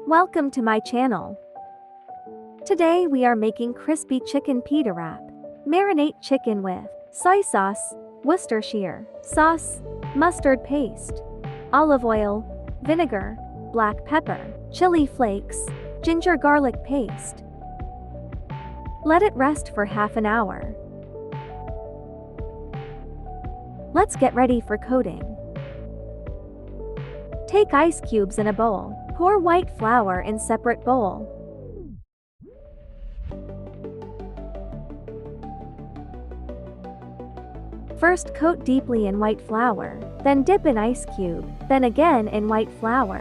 Welcome to my channel. Today we are making crispy chicken pita wrap. Marinate chicken with soy sauce, Worcestershire sauce, mustard paste, olive oil, vinegar, black pepper, chili flakes, ginger garlic paste. Let it rest for half an hour. Let's get ready for coating. Take ice cubes in a bowl. Pour white flour in separate bowl. First coat deeply in white flour, then dip in ice cube, then again in white flour.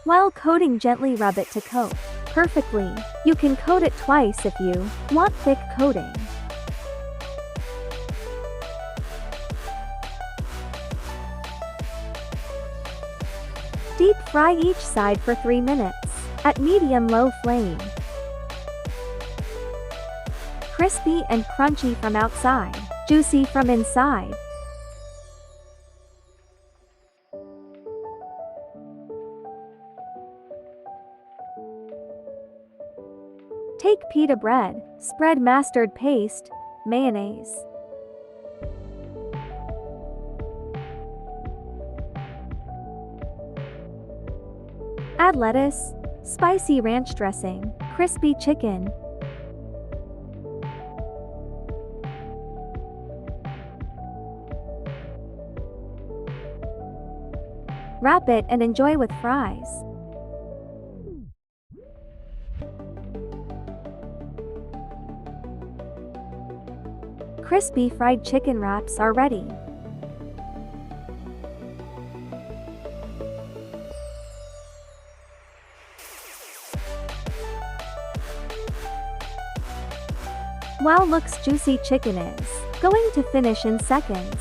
While coating, gently rub it to coat perfectly. You can coat it twice if you want thick coating. Deep fry each side for 3 minutes, at medium-low flame. Crispy and crunchy from outside, juicy from inside. Take pita bread, spread mastard paste, mayonnaise. Add lettuce, spicy ranch dressing, crispy chicken. Wrap it and enjoy with fries. Crispy fried chicken wraps are ready. Wow, looks juicy chicken is going to finish in seconds.